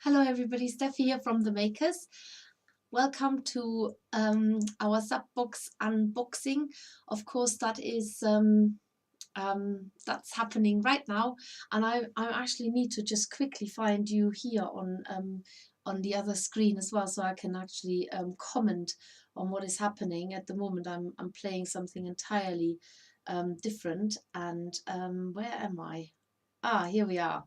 Hello everybody, Steffi here from The Makers. Welcome to our sub box unboxing. Of course, that is that's happening right now, and I actually need to just quickly find you here on the other screen as well, so I can actually comment on what is happening. At the moment, I'm playing something entirely different, and where am I? Ah, here we are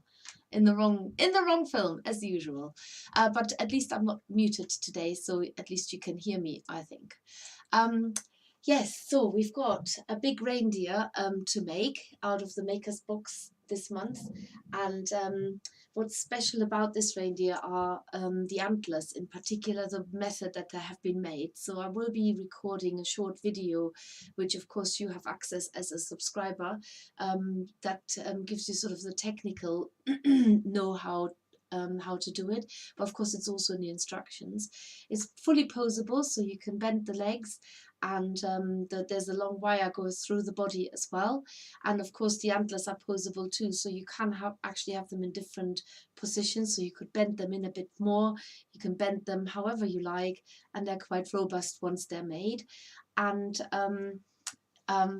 in the wrong film as usual, but at least I'm not muted today, so at least you can hear me, I think. Yes, so we've got a big reindeer to make out of the maker's box this month, and what's special about this reindeer are the antlers, in particular the method that they have been made. So I will be recording a short video, which of course you have access as a subscriber, that gives you sort of the technical know-how how to do it, but of course it's also in the instructions. It's fully posable, so you can bend the legs, and there's a long wire goes through the body as well, and of course the antlers are posable too, so you can actually have them in different positions, so you could bend them in a bit more, you can bend them however you like, and they're quite robust once they're made. And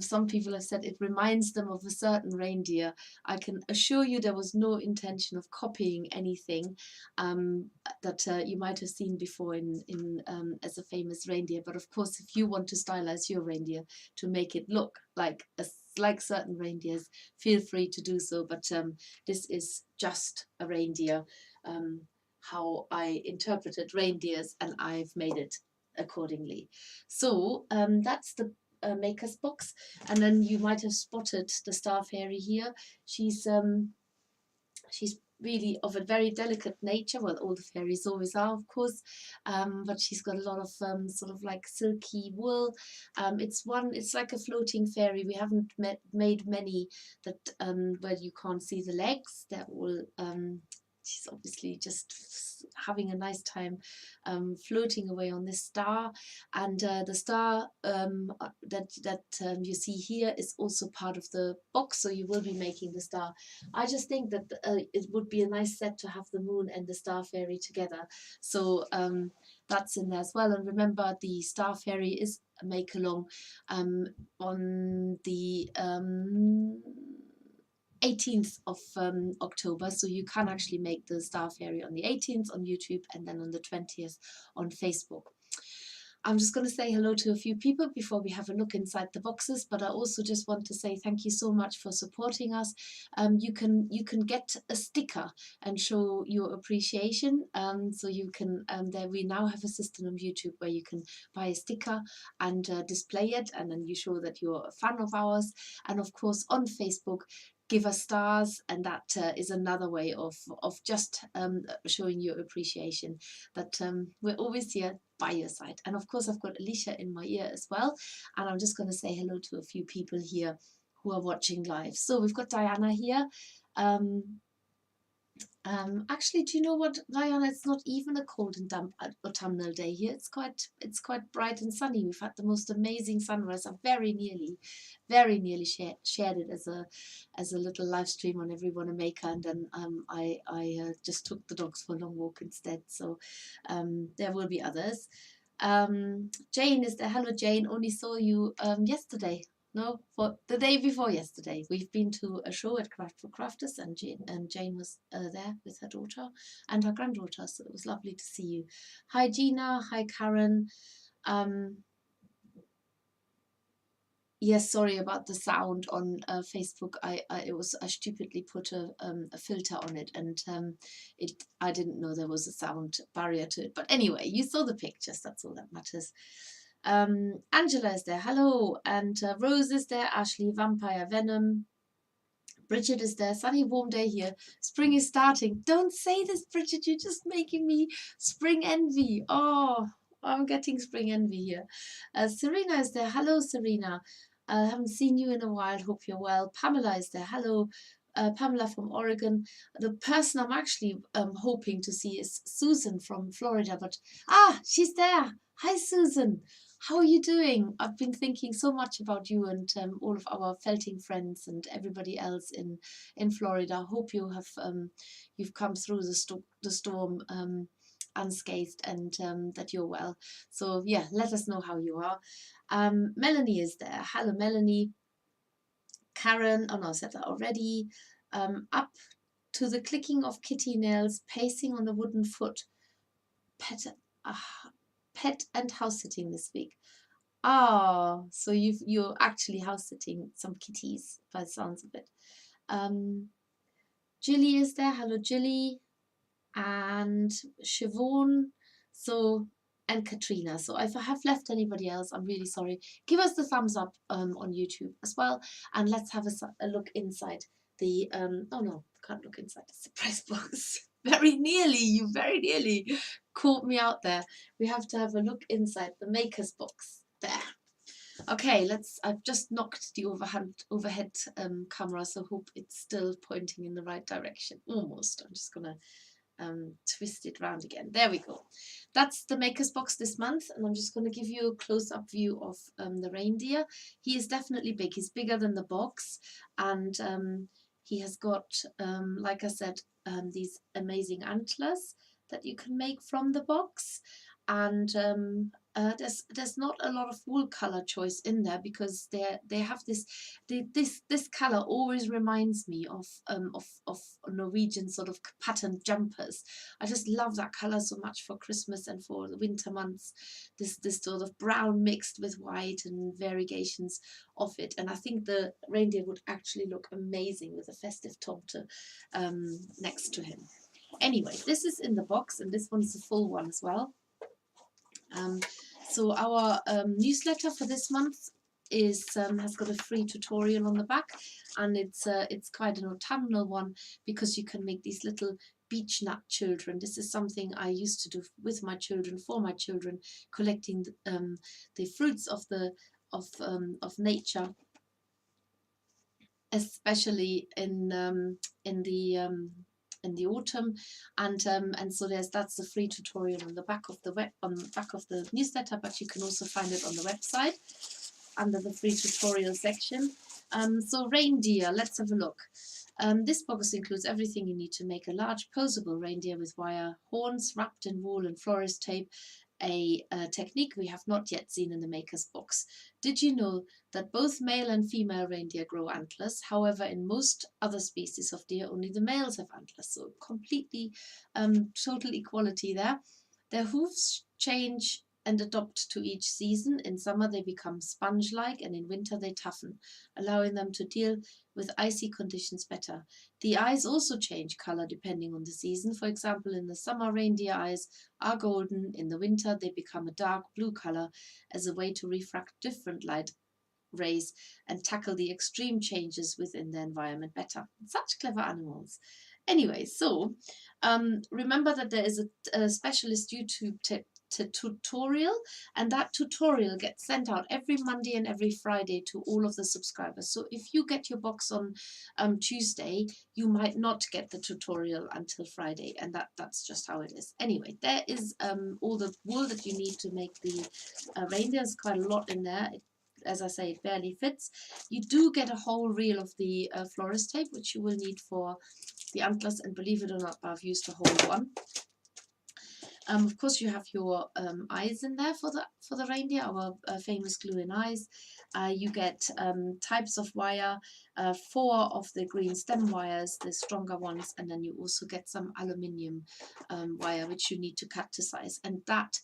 some people have said it reminds them of a certain reindeer. I can assure you there was no intention of copying anything that you might have seen before in as a famous reindeer. But of course, if you want to stylize your reindeer to make it look like certain reindeers, feel free to do so. But this is just a reindeer, how I interpreted reindeers, and I've made it accordingly. So that's the maker's box. And then you might have spotted the star fairy here. She's really of a very delicate nature. Well, all the fairies always are, of course, but she's got a lot of sort of like silky wool. It's like a floating fairy. We haven't made many that where you can't see the legs. They're all she's obviously just having a nice time floating away on this star, and the star that you see here is also part of the box, so you will be making the star. I just think that it would be a nice set to have the moon and the star fairy together, so that's in there as well. And remember, the star fairy is a make along on the 18th of October, so you can actually make the Star Fairy on the 18th on YouTube, and then on the 20th on Facebook. I'm just going to say hello to a few people before we have a look inside the boxes, but I also just want to say thank you so much for supporting us. You can get a sticker and show your appreciation. So you can there we now have a system on YouTube where you can buy a sticker and display it, and then you show that you're a fan of ours. And of course on Facebook, give us stars, and that is another way of just showing your appreciation that we're always here by your side. And of course I've got Alicia in my ear as well, and I'm just going to say hello to a few people here who are watching live. So we've got Diana here. Actually, do you know what, Diana? It's not even a cold and damp autumnal day here. It's quite bright and sunny. We've had the most amazing sunrise. I very nearly shared it as a little live stream on Everyone a Maker, and then I just took the dogs for a long walk instead. So there will be others. Jane is there. Hello, Jane. Only saw you yesterday. No, for the day before yesterday. We've been to a show at Craft for Crafters, and Jane was there with her daughter and her granddaughter, so it was lovely to see you. Hi Gina, hi Karen. Yes, sorry about the sound on Facebook. I stupidly put a filter on it, and I didn't know there was a sound barrier to it. But anyway, you saw the pictures. That's all that matters. Angela is there, hello, and Rose is there, Ashley, Vampire Venom, Bridget is there, sunny warm day here, spring is starting. Don't say this, Bridget, you're just making me spring envy. Oh, I'm getting spring envy here. Serena is there, hello Serena, I haven't seen you in a while, hope you're well. Pamela is there, hello. Pamela from Oregon. The person I'm actually hoping to see is Susan from Florida, but she's there. Hi Susan. How are you doing? I've been thinking so much about you and all of our felting friends and everybody else in Florida. I hope you have you've come through the storm unscathed and that you're well. So yeah, let us know how you are. Melanie is there. Hello, Melanie. Karen. Oh no, I said that already. Up to the clicking of kitty nails, pacing on the wooden foot. Pet, uh, pet and house sitting this week. Ah, so you're actually house sitting some kitties by the sounds of it. Jilly is there. Hello, Jilly. And Siobhan. So, and Katrina. So if I have left anybody else, I'm really sorry. Give us the thumbs up on YouTube as well. And let's have a look inside the, oh no, can't look inside the surprise box. Very nearly caught me out there. We have to have a look inside the maker's box. There. Okay, I've just knocked the overhead camera, so hope it's still pointing in the right direction. Almost. I'm just gonna twist it round again. There we go. That's the maker's box this month, and I'm just going to give you a close-up view of the reindeer. He is definitely big. He's bigger than the box, and he has got, like I said, these amazing antlers that you can make from the box, and there's not a lot of wool color choice in there because they have this color always reminds me of Norwegian sort of patterned jumpers. I just love that color so much for Christmas and for the winter months. This sort of brown mixed with white and variegations of it, and I think the reindeer would actually look amazing with a festive tomte next to him. Anyway, this is in the box, and this one's the full one as well. So our newsletter for this month is has got a free tutorial on the back, and it's quite an autumnal one because you can make these little beech nut children. This is something I used to do with my children, for my children, collecting the fruits of nature, especially in the autumn, and so that's the free tutorial on the back of the newsletter, but you can also find it on the website under the free tutorial section. So reindeer, let's have a look. This box includes everything you need to make a large posable reindeer with wire horns wrapped in wool and florist tape, a technique we have not yet seen in the maker's box. Did you know that both male and female reindeer grow antlers? However, in most other species of deer, only the males have antlers, so completely total equality there. Their hooves change and adapt to each season. In summer they become sponge-like, and in winter they toughen, allowing them to deal with icy conditions better. The eyes also change color depending on the season. For example, in the summer, reindeer eyes are golden. In the winter they become a dark blue color as a way to refract different light rays and tackle the extreme changes within their environment better. Such clever animals. Anyway, so remember that there is a specialist YouTube tutorial, and that tutorial gets sent out every Monday and every Friday to all of the subscribers. So if you get your box on Tuesday, you might not get the tutorial until Friday, and that's just how it is. Anyway, there is all the wool that you need to make the reindeer. There's quite a lot in there. As I say, it barely fits. You do get a whole reel of the florist tape, which you will need for the antlers, and believe it or not, I've used a whole one. Of course, you have your eyes in there for the reindeer, our famous glue-in eyes. You get types of wire, 4 of the green stem wires, the stronger ones, and then you also get some aluminium wire, which you need to cut to size. And that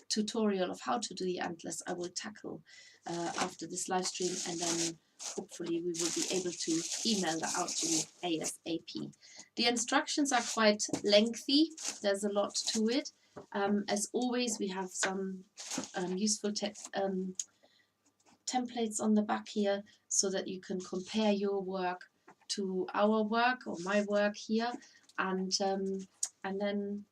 tutorial of how to do the antlers I will tackle after this live stream, and then hopefully we will be able to email that out to you ASAP. The instructions are quite lengthy. There's a lot to it. As always, we have some useful templates on the back here so that you can compare your work to our work or my work here, and then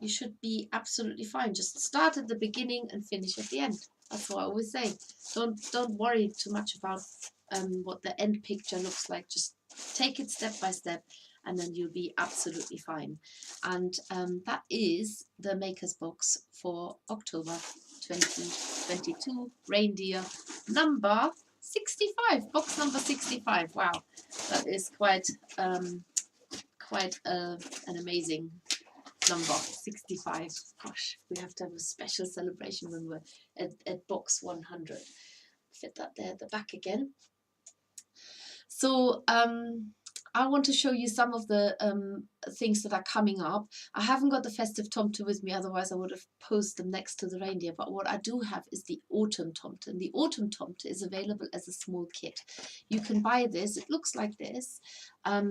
you should be absolutely fine. Just start at the beginning and finish at the end. That's what I always say. Don't worry too much about what the end picture looks like. Just take it step by step, and then you'll be absolutely fine. And that is the maker's box for October 2022 Reindeer number 65, box number 65. Wow, that is quite an amazing number, 65. Gosh, we have to have a special celebration when we're at box 100. Fit that there at the back again. So I want to show you some of the things that are coming up. I haven't got the festive tomte with me, otherwise I would have posted them next to the reindeer. But what I do have is the autumn tomte, and the autumn tomte is available as a small kit. You can buy this. It looks like this,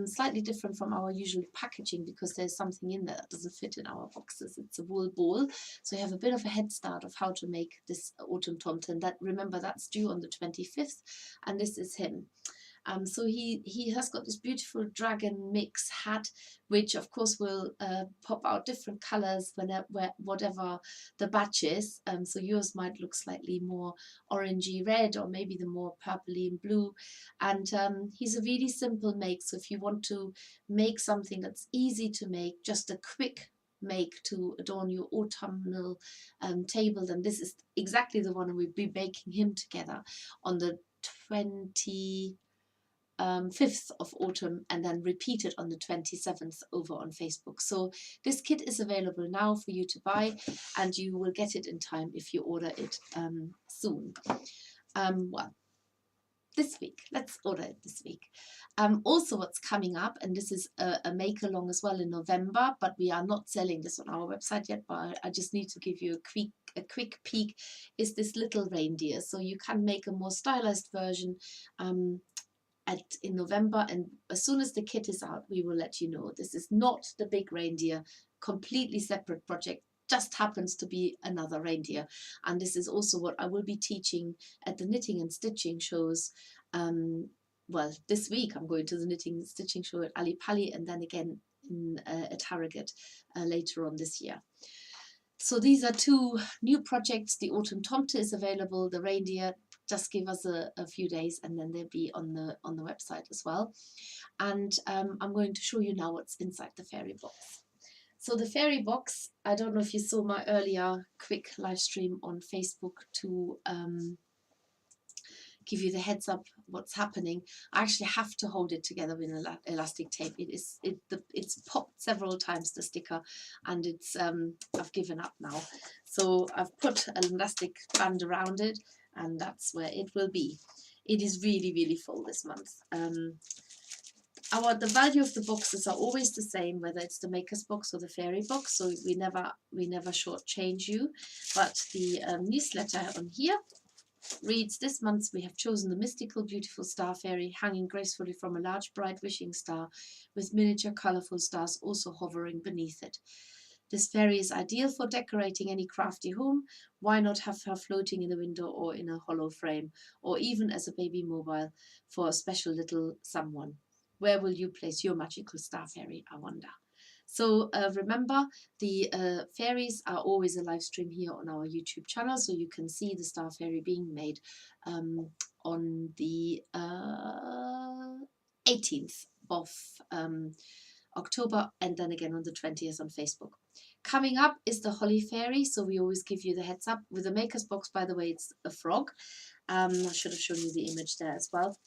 slightly different from our usual packaging because there's something in there that doesn't fit in our boxes. It's a wool ball, so you have a bit of a head start of how to make this autumn tomte. And that, remember, that's due on the 25th, and this is him. So he has got this beautiful dragon mix hat, which of course will pop out different colors whatever the batch is. So yours might look slightly more orangey red, or maybe the more purpley and blue. And he's a really simple make. So if you want to make something that's easy to make, just a quick make to adorn your autumnal table, then this is exactly the one. We'll be baking him together on the 5th of autumn, and then repeat it on the 27th over on Facebook. So this kit is available now for you to buy, and you will get it in time if you order it soon. Well, this week, let's order it this week. Also what's coming up, and this is a make along as well in November, but we are not selling this on our website yet, but I just need to give you a quick peek, is this little reindeer. So you can make a more stylized version in November, and as soon as the kit is out, we will let you know. This is not the big reindeer, completely separate project, just happens to be another reindeer. And this is also what I will be teaching at the knitting and stitching shows. Well, this week I'm going to the knitting and stitching show at Ali Pali, and then again at Harrogate later on this year. So these are two new projects. The autumn tomte is available, the reindeer, just give us a few days, and then they'll be on the website as well. And I'm going to show you now what's inside the fairy box. So the fairy box, I don't know if you saw my earlier quick live stream on Facebook to give you the heads up what's happening. I actually have to hold it together with elastic tape. It's popped several times, the sticker, and it's I've given up now. So I've put an elastic band around it, and that's where it will be. It is really, really full this month. The value of the boxes are always the same, whether it's the maker's box or the fairy box, so we never shortchange you. But the newsletter on here reads, this month we have chosen the mystical, beautiful star fairy hanging gracefully from a large, bright wishing star with miniature colourful stars also hovering beneath it. This fairy is ideal for decorating any crafty home. Why not have her floating in the window or in a hollow frame, or even as a baby mobile for a special little someone? Where will you place your magical star fairy, I wonder? So remember, the fairies are always a live stream here on our YouTube channel, so you can see the star fairy being made on the 18th of October, and then again on the 20th on Facebook. Coming up is the Holly Fairy, so we always give you the heads up. With the maker's box, by the way, it's a frog. I should have shown you the image there as well.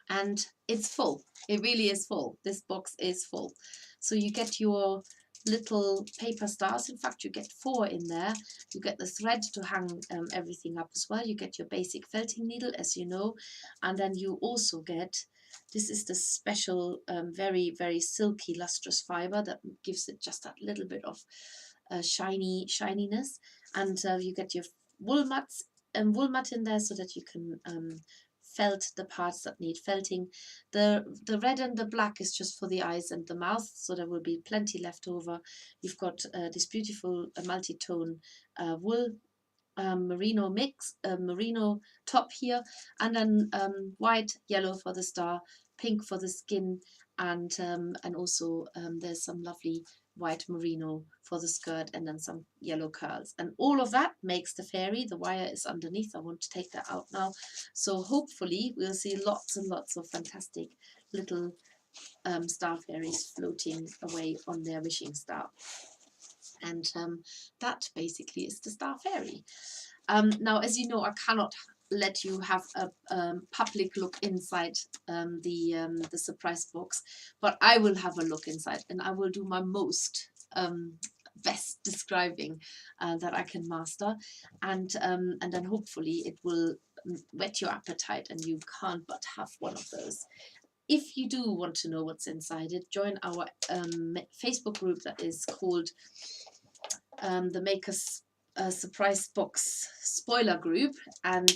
And it's full. It really is full. This box is full. So you get your little paper stars. In fact, you get 4 in there. You get the thread to hang everything up as well. You get your basic felting needle, as you know. And then you also get, this is the special, very, very silky, lustrous fibre that gives it just that little bit of shininess. And you get your wool mat in there so that you can felt the parts that need felting. The red and the black is just for the eyes and the mouth, so there will be plenty left over. You've got this beautiful multi-tone wool merino mix, merino top here, and then white, yellow for the star, pink for the skin, and also there's some lovely white merino for the skirt, and then some yellow curls, and all of that makes the fairy. The wire is underneath. I want to take that out now, so hopefully we'll see lots and lots of fantastic little star fairies floating away on their wishing star. And that basically is the Star Fairy. Now, as you know, I cannot let you have a public look inside the surprise box, but I will have a look inside, and I will do my most best describing that I can master, and then hopefully it will whet your appetite, and you can't but have one of those. If you do want to know what's inside it, join our Facebook group that is called the Makers Surprise Box Spoiler Group, and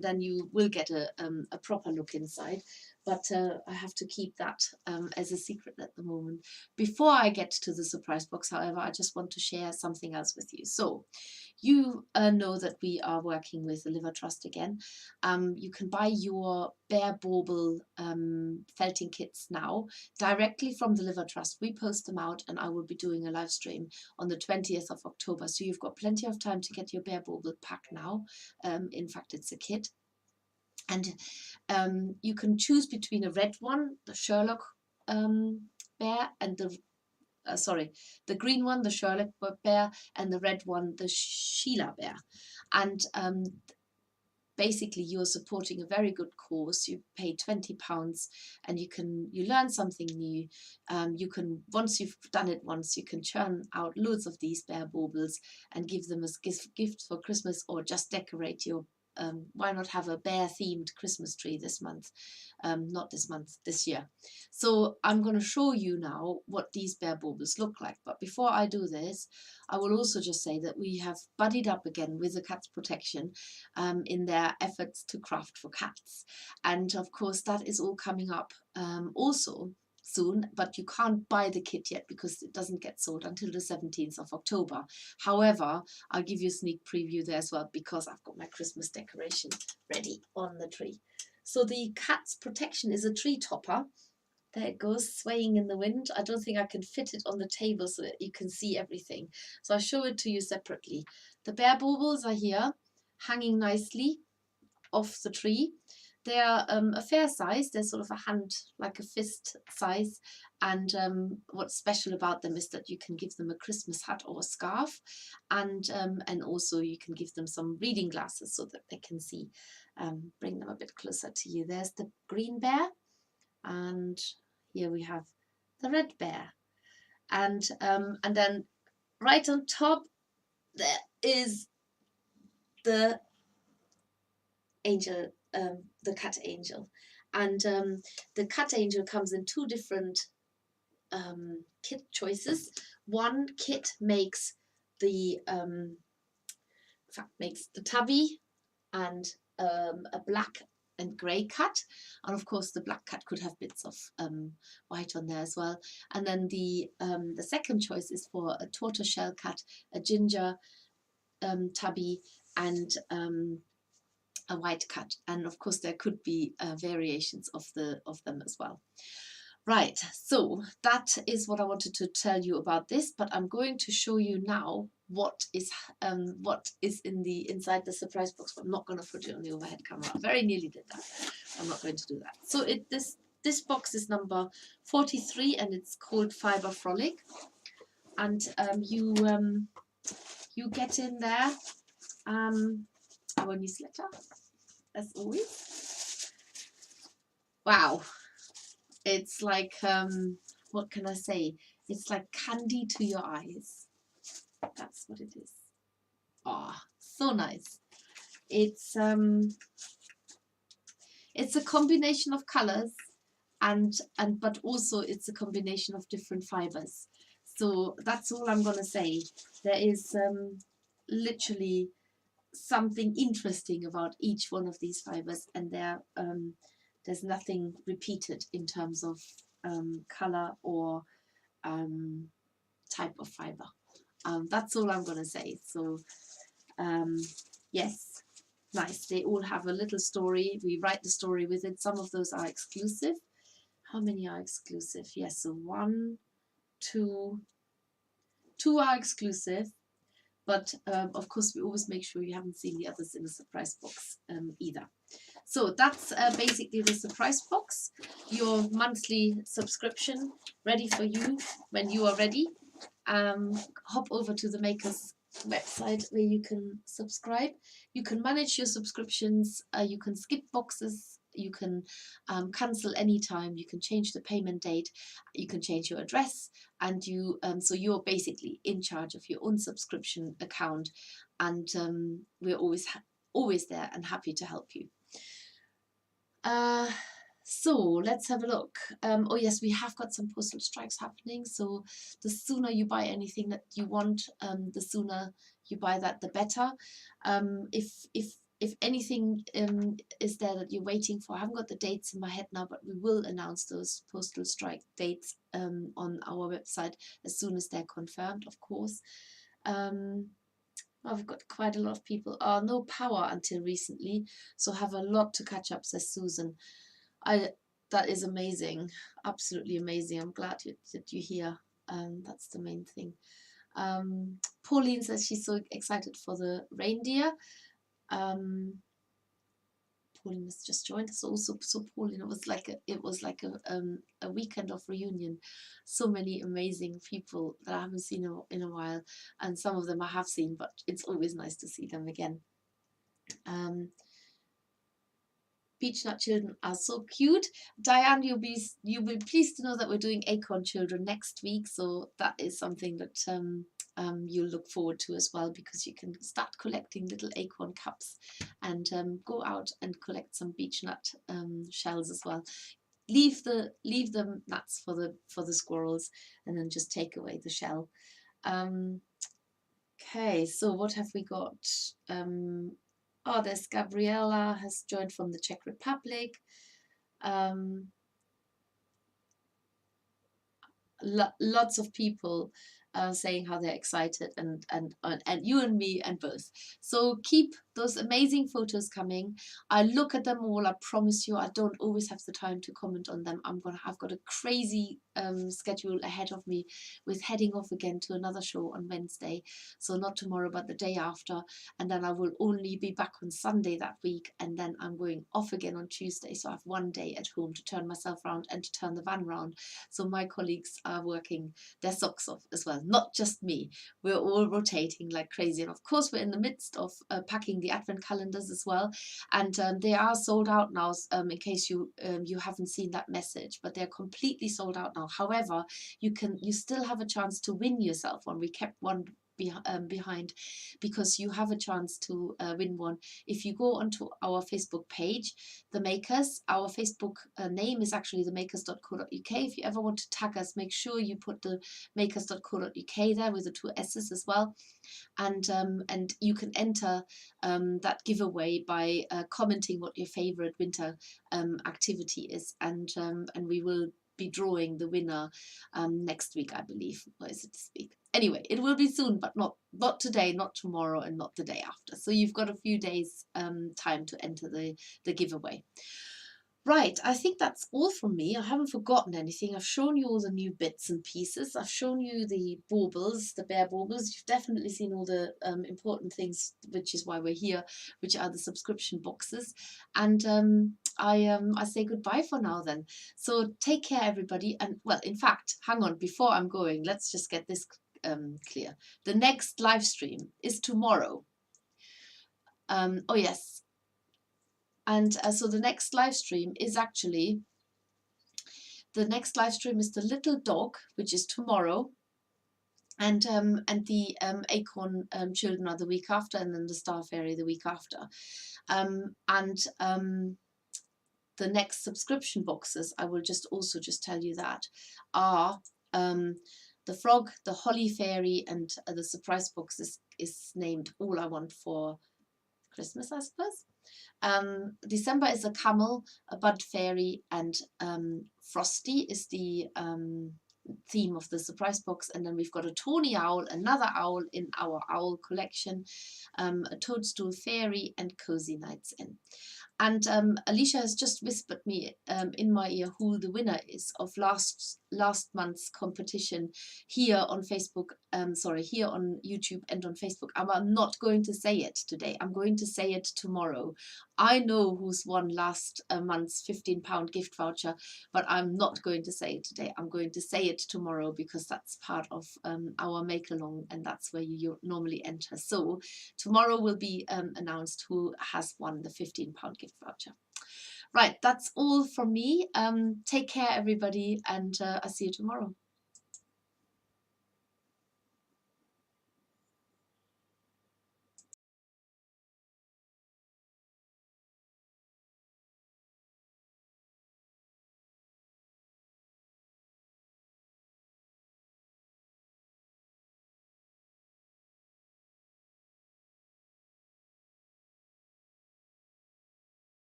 then you will get a proper look inside. But I have to keep that as a secret at the moment. Before I get to the surprise box, however, I just want to share something else with you. So you know that we are working with the Liver Trust again. You can buy your Bear Bauble felting kits now directly from the Liver Trust. We post them out, and I will be doing a live stream on the 20th of October. So you've got plenty of time to get your Bear Bauble pack now. In fact, it's a kit. And you can choose between a red one, the Sherlock bear, and the green one, the Sherlock bear, and the red one, the Sheila bear. And basically you're supporting a very good cause. You pay £20 and you learn something new. You can, once you've done it once, you can churn out loads of these Bear Baubles and give them as gift for Christmas, or just decorate your why not have a bear themed Christmas tree this month? Not this month, this year. So I'm going to show you now what these Bear Baubles look like. But before I do this, I will also just say that we have buddied up again with the Cats Protection in their efforts to craft for cats. And of course, that is all coming up also soon, but you can't buy the kit yet because it doesn't get sold until the 17th of October. However, I'll give you a sneak preview there as well, because I've got my Christmas decoration ready on the tree. So the Cat's Protection is a tree topper. There it goes, swaying in the wind. I don't think I can fit it on the table so that you can see everything. So I'll show it to you separately. The Bear Baubles are here, hanging nicely off the tree. They're a fair size. They're sort of a hand, like a fist size. And what's special about them is that you can give them a Christmas hat or a scarf. And also you can give them some reading glasses so that they can see. Bring them a bit closer to you. There's the green bear. And here we have the red bear. And then right on top there is the angel, the cat angel. And the cat angel comes in two different kit choices. One kit makes the tabby and a black and grey cat, and of course the black cat could have bits of white on there as well. And then the second choice is for a tortoiseshell cat, a ginger tabby, and a white cat. And of course there could be variations of them as well. Right, so that is what I wanted to tell you about this, but I'm going to show you now what is inside the surprise box. But I'm not going to put it on the overhead camera. I very nearly did that. I'm not going to do that. So this box is number 43, and it's called Fibre Frolic. And you get in there our newsletter, as always. Wow. It's like, what can I say? It's like candy to your eyes. That's what it is. Ah, so nice. It's a combination of colors, but also it's a combination of different fibers. So that's all I'm gonna say. There is literally something interesting about each one of these fibers, and there's nothing repeated in terms of color or type of fiber. That's all I'm going to say. So yes, nice. They all have a little story. We write the story with it. Some of those are exclusive. How many are exclusive? Yes, so 1, 2 are exclusive. But of course, we always make sure you haven't seen the others in the surprise box either. So that's basically the surprise box, your monthly subscription ready for you when you are ready. hop over to the Makers website where you can subscribe. You can manage your subscriptions, you can skip boxes, you can cancel anytime, you can change the payment date, you can change your address, and you so you're basically in charge of your own subscription account, and we're always there and happy to help you. So let's have a look. Oh yes, we have got some postal strikes happening. So the sooner you buy anything that you want, the sooner you buy that, the better. If anything is there that you're waiting for, I haven't got the dates in my head now, but we will announce those postal strike dates on our website as soon as they're confirmed, of course. Oh, we've got quite a lot of people. No power until recently, so have a lot to catch up, says Susan. That is amazing, absolutely amazing. I'm glad that you're here. That's the main thing. Pauline says she's so excited for the reindeer. Pauline has just joined us also. So Pauline, it was like a weekend of reunion. So many amazing people that I haven't seen in a while, and some of them I have seen, but it's always nice to see them again. Beech nut children are so cute. Diane, you'll be pleased to know that we're doing acorn children next week, so that is something that you'll look forward to as well, because you can start collecting little acorn cups and go out and collect some beech nut shells as well. Leave the nuts for the squirrels, and then just take away the shell. Okay, so what have we got? Oh, there's Gabriella has joined from the Czech Republic. Lots of people saying how they're excited, and you and me and both. So keep those amazing photos coming. I look at them all. I promise you, I don't always have the time to comment on them. I've got a crazy schedule ahead of me, with heading off again to another show on Wednesday. So not tomorrow, but the day after. And then I will only be back on Sunday that week. And then I'm going off again on Tuesday. So I have one day at home to turn myself around and to turn the van round. So my colleagues are working their socks off as well, not just me. We're all rotating like crazy. And of course, we're in the midst of packing the advent calendars as well. And they are sold out now, in case you haven't seen that message, but they're completely sold out now. However, you still have a chance to win yourself one. We kept one behind, because you have a chance to win one if you go onto our Facebook page, The Makers. Our Facebook name is actually themakers.co.uk. If you ever want to tag us, make sure you put the makers.co.uk there with the 2 S's as well, and you can enter that giveaway by commenting what your favorite winter activity is, and we will be drawing the winner next week, I believe. Or is it this week? Anyway, it will be soon, but not today, not tomorrow, and not the day after. So you've got a few days time to enter the giveaway. Right, I think that's all from me. I haven't forgotten anything. I've shown you all the new bits and pieces. I've shown you the baubles, the bear baubles. You've definitely seen all the important things, which is why we're here, which are the subscription boxes. And I say goodbye for now then. So take care, everybody. And well, in fact, hang on, before I'm going, let's just get this clear. The next live stream is tomorrow. Oh yes. And so the next live stream is actually, the Little Dog, which is tomorrow, and the Acorn Children are the week after, and then the Star Fairy the week after. The next subscription boxes, I will just tell you that, are the Frog, the Holly Fairy, and the surprise box is named All I Want for Christmas, I suppose. December is a camel, a bud fairy, and Frosty is the theme of the surprise box. And then we've got a tawny owl, another owl in our owl collection, a toadstool fairy, and cozy nights in. And Alicia has just whispered me in my ear who the winner is of last last month's competition here on Facebook, here on YouTube and on Facebook. I'm not going to say it today. I'm going to say it tomorrow. I know who's won last month's £15 gift voucher, but I'm not going to say it today. I'm going to say it tomorrow because that's part of our make along, and that's where you normally enter. So tomorrow will be announced who has won the £15 gift voucher. Right, that's all from me. Take care, everybody, and I'll see you tomorrow.